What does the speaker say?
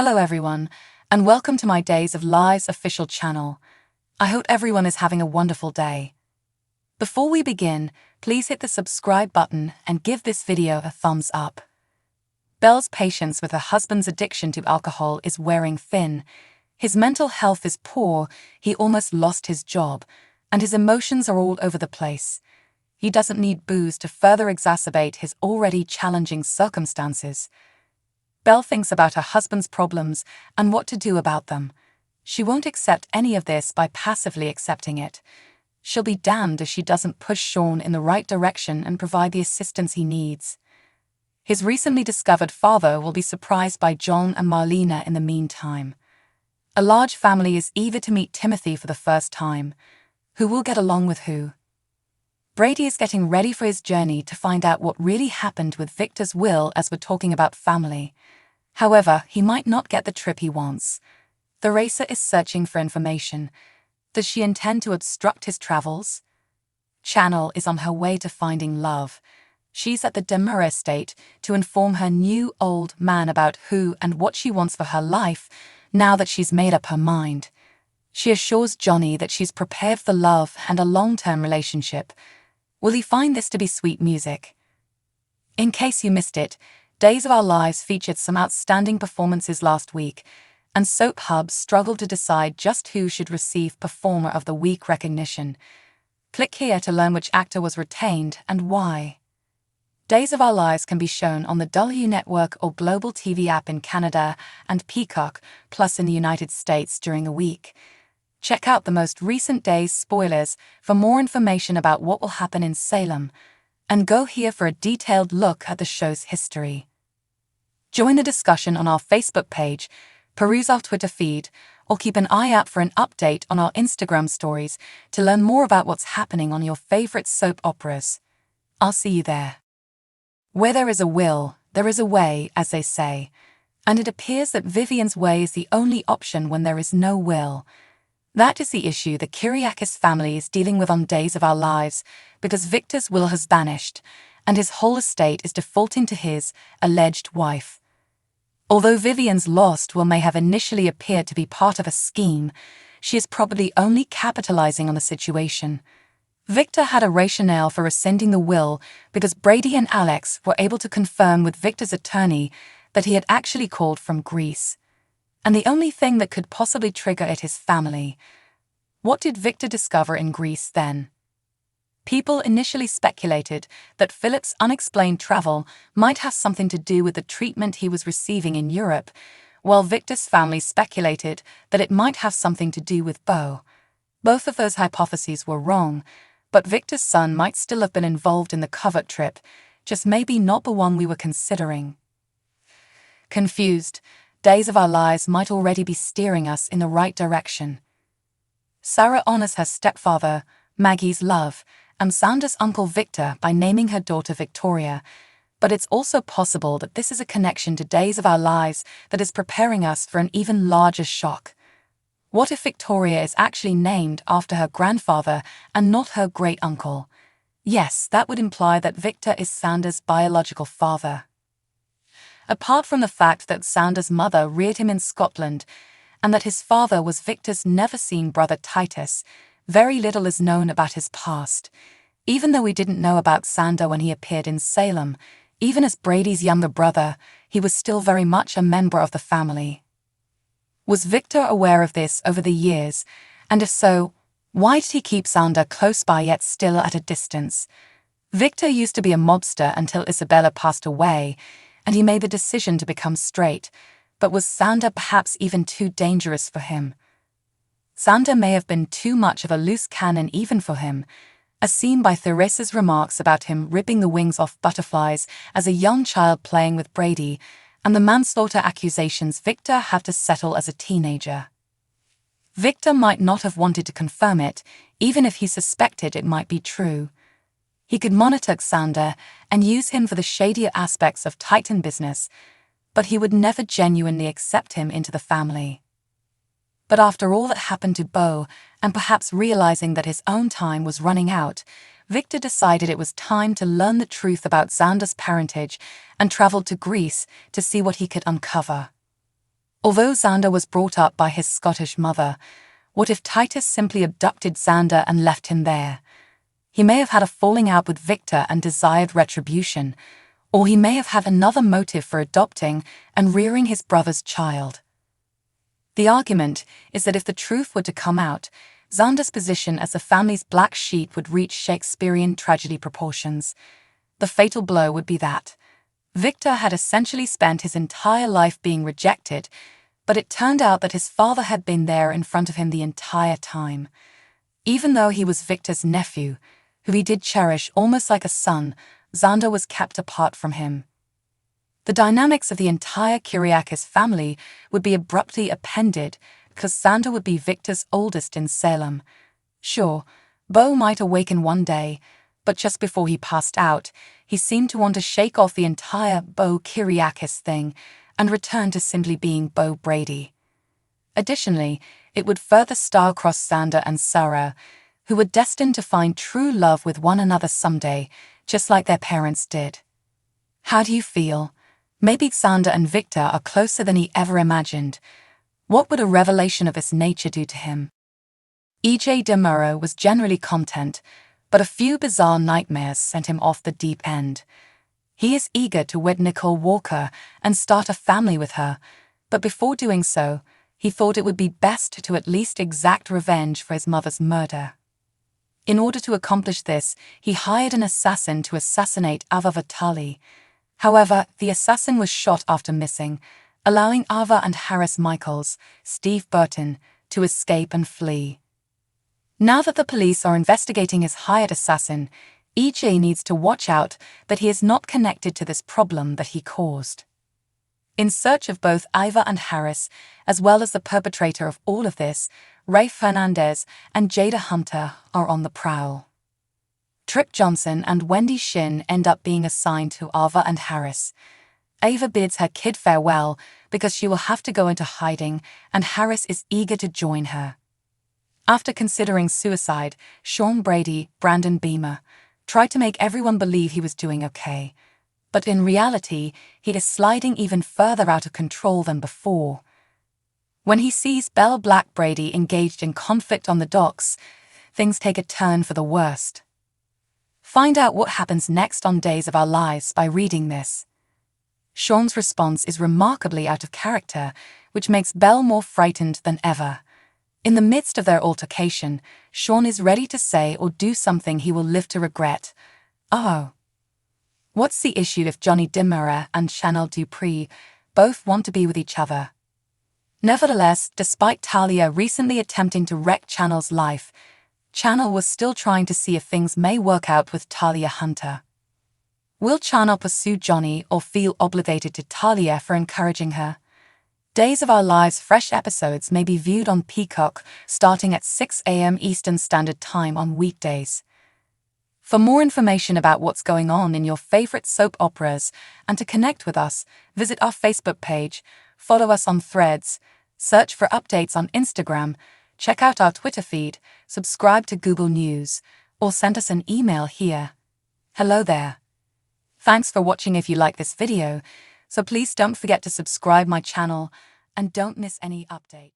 Hello everyone, and welcome to my Days of Lies official channel. I hope everyone is having a wonderful day. Before we begin, please hit the subscribe button and give this video a thumbs up. Belle's patience with her husband's addiction to alcohol is wearing thin. His mental health is poor, he almost lost his job, and his emotions are all over the place. He doesn't need booze to further exacerbate his already challenging circumstances. Belle thinks about her husband's problems and what to do about them. She won't accept any of this by passively accepting it. She'll be damned if she doesn't push Shawn in the right direction and provide the assistance he needs. His recently discovered father will be surprised by John and Marlena in the meantime. A large family is eager to meet Timothy for the first time. Who will get along with who? Brady is getting ready for his journey to find out what really happened with Victor's will as we're talking about family. However, he might not get the trip he wants. The racer is searching for information. Does she intend to obstruct his travels? Chanel is on her way to finding love. She's at the Demure estate to inform her new old man about who and what she wants for her life now that she's made up her mind. She assures Johnny that she's prepared for love and a long-term relationship. Will he find this to be sweet music? In case you missed it, Days of Our Lives featured some outstanding performances last week, and Soap Hub struggled to decide just who should receive Performer of the Week recognition. Click here to learn which actor was retained and why. Days of Our Lives can be shown on the W Network or Global TV app in Canada and Peacock Plus in the United States during the week. Check out the most recent Days spoilers for more information about what will happen in Salem, and go here for a detailed look at the show's history. Join the discussion on our Facebook page, peruse our Twitter feed, or keep an eye out for an update on our Instagram stories to learn more about what's happening on your favorite soap operas. I'll see you there. Where there is a will, there is a way, as they say, and it appears that Vivian's way is the only option when there is no will. That is the issue the Kyriakis family is dealing with on Days of Our Lives, because Victor's will has vanished, and his whole estate is defaulting to his alleged wife. Although Vivian's lost will may have initially appeared to be part of a scheme, she is probably only capitalizing on the situation. Victor had a rationale for rescinding the will because Brady and Alex were able to confirm with Victor's attorney that he had actually called from Greece. And the only thing that could possibly trigger it is family. What did Victor discover in Greece then? People initially speculated that Philip's unexplained travel might have something to do with the treatment he was receiving in Europe, while Victor's family speculated that it might have something to do with Beau. Both of those hypotheses were wrong, but Victor's son might still have been involved in the covert trip, just maybe not the one we were considering. Confused, Days of Our Lives might already be steering us in the right direction. Sarah honors her stepfather, Maggie's love, and Sandra's uncle Victor by naming her daughter Victoria, but it's also possible that this is a connection to Days of Our Lives that is preparing us for an even larger shock. What if Victoria is actually named after her grandfather and not her great-uncle? Yes, that would imply that Victor is Sandra's biological father. Apart from the fact that Sandra's mother reared him in Scotland and that his father was Victor's never-seen brother Titus, very little is known about his past. Even though we didn't know about Sandra when he appeared in Salem, even as Brady's younger brother, he was still very much a member of the family. Was Victor aware of this over the years, and if so, why did he keep Sandra close by yet still at a distance? Victor used to be a mobster until Isabella passed away, and he made the decision to become straight, but was Sandra perhaps even too dangerous for him? Sandra may have been too much of a loose cannon even for him, as seen by Theresa's remarks about him ripping the wings off butterflies as a young child playing with Brady, and the manslaughter accusations Victor had to settle as a teenager. Victor might not have wanted to confirm it, even if he suspected it might be true. He could monitor Xander and use him for the shadier aspects of Titan business, but he would never genuinely accept him into the family. But after all that happened to Beau, and perhaps realizing that his own time was running out, Victor decided it was time to learn the truth about Xander's parentage and traveled to Greece to see what he could uncover. Although Xander was brought up by his Scottish mother, what if Titus simply abducted Xander and left him there? He may have had a falling out with Victor and desired retribution, or he may have had another motive for adopting and rearing his brother's child. The argument is that if the truth were to come out, Xander's position as the family's black sheep would reach Shakespearean tragedy proportions. The fatal blow would be that Victor had essentially spent his entire life being rejected, but it turned out that his father had been there in front of him the entire time. Even though he was Victor's nephew, who he did cherish almost like a son, Xander was kept apart from him. The dynamics of the entire Kyriakis family would be abruptly upended because Xander would be Victor's oldest in Salem. Sure, Beau might awaken one day, but just before he passed out, he seemed to want to shake off the entire Beau Kyriakis thing and return to simply being Beau Brady. Additionally, it would further star-cross Xander and Sarah, who were destined to find true love with one another someday, just like their parents did. How do you feel? Maybe Xander and Victor are closer than he ever imagined. What would a revelation of this nature do to him? E.J. DeMuro was generally content, but a few bizarre nightmares sent him off the deep end. He is eager to wed Nicole Walker and start a family with her, but before doing so, he thought it would be best to at least exact revenge for his mother's murder. In order to accomplish this, he hired an assassin to assassinate Ava Vitali. However, the assassin was shot after missing, allowing Ava and Harris Michaels, Steve Burton, to escape and flee. Now that the police are investigating his hired assassin, EJ needs to watch out that he is not connected to this problem that he caused. In search of both Ava and Harris, as well as the perpetrator of all of this, Rafe Fernandez and Jada Hunter are on the prowl. Trip Johnson and Wendy Shin end up being assigned to Ava and Harris. Ava bids her kid farewell because she will have to go into hiding, and Harris is eager to join her. After considering suicide, Shawn Brady, Brandon Beamer, tried to make everyone believe he was doing okay. But in reality, he is sliding even further out of control than before. When he sees Belle Black Brady engaged in conflict on the docks, things take a turn for the worst. Find out what happens next on Days of Our Lives by reading this. Shawn's response is remarkably out of character, which makes Belle more frightened than ever. In the midst of their altercation, Shawn is ready to say or do something he will live to regret. Oh. What's the issue if Johnny Demura and Chanel Dupree both want to be with each other? Nevertheless, despite Talia recently attempting to wreck Chanel's life, Chanel was still trying to see if things may work out with Talia Hunter. Will Chanel pursue Johnny or feel obligated to Talia for encouraging her? Days of Our Lives fresh episodes may be viewed on Peacock starting at 6 a.m. Eastern Standard Time on weekdays. For more information about what's going on in your favorite soap operas and to connect with us, visit our Facebook page, follow us on Threads, search for updates on Instagram, check out our Twitter feed, subscribe to Google News, or send us an email here. Hello there. Thanks for watching. If you like this video, so please don't forget to subscribe my channel and don't miss any update.